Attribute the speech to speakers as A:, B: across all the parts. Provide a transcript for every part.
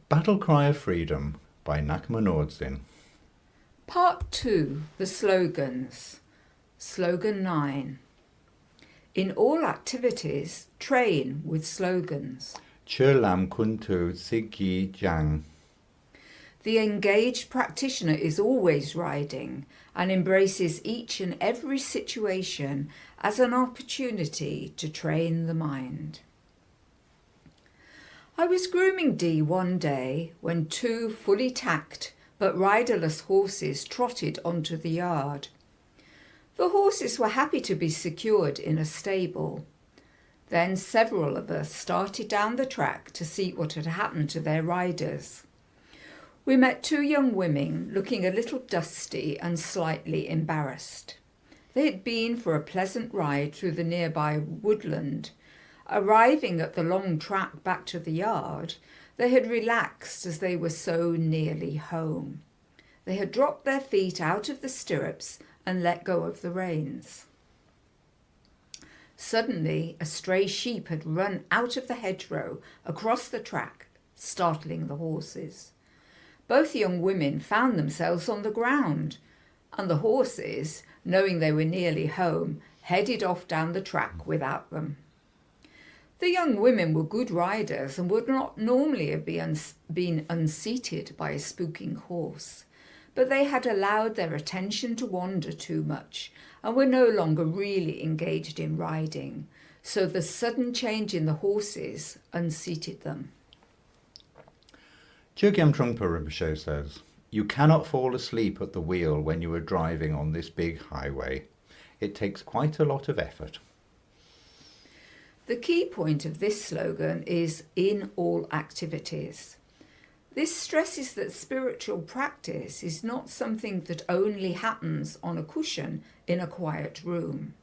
A: Battlecry of Freedom by Ngakma Nor'dzin.
B: Part 2. The Slogans. Slogan 9. In all activities, train with slogans.
A: Chö lam kuntu sigi jang.
B: The engaged practitioner is always riding and embraces each and every situation as an opportunity to train the mind. I was grooming Dee one day when two fully tacked but riderless horses trotted onto the yard. The horses were happy to be secured in a stable. Then several of us started down the track to see what had happened to their riders. We met two young women looking a little dusty and slightly embarrassed. They had been for a pleasant ride through the nearby woodland. Arriving at the long track back to the yard, they had relaxed as they were so nearly home. They had dropped their feet out of the stirrups and let go of the reins. Suddenly, a stray sheep had run out of the hedgerow across the track, startling the horses. Both young women found themselves on the ground, and the horses, knowing they were nearly home, headed off down the track without them. The young women were good riders and would not normally have been unseated by a spooking horse, but they had allowed their attention to wander too much and were no longer really engaged in riding, so the sudden change in the horses unseated them.
A: Chogyam Trungpa Rinpoche says, "You cannot fall asleep at the wheel when you are driving on this big highway. It takes quite a lot of effort."
B: The key point of this slogan is in all activities. This stresses that spiritual practice is not something that only happens on a cushion in a quiet room.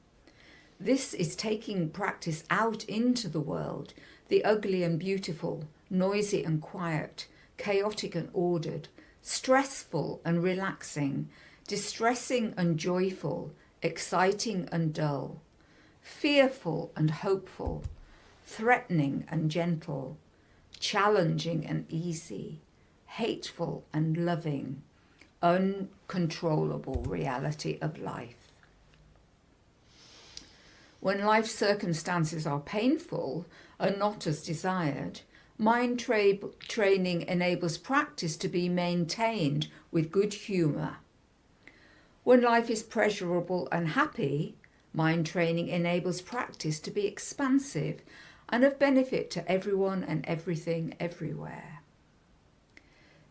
B: This is taking practice out into the world, the ugly and beautiful, noisy and quiet, chaotic and ordered, stressful and relaxing, distressing and joyful, exciting and dull, fearful and hopeful, threatening and gentle, challenging and easy, hateful and loving, uncontrollable reality of life. When life circumstances are painful and not as desired, mind training enables practice to be maintained with good humour. When life is pleasurable and happy, mind training enables practice to be expansive and of benefit to everyone and everything everywhere.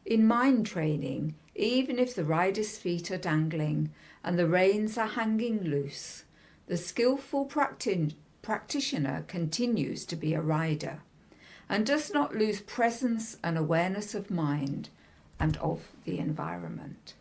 B: In mind training, even if the rider's feet are dangling and the reins are hanging loose, the skillful practitioner continues to be a rider and does not lose presence and awareness of mind and of the environment.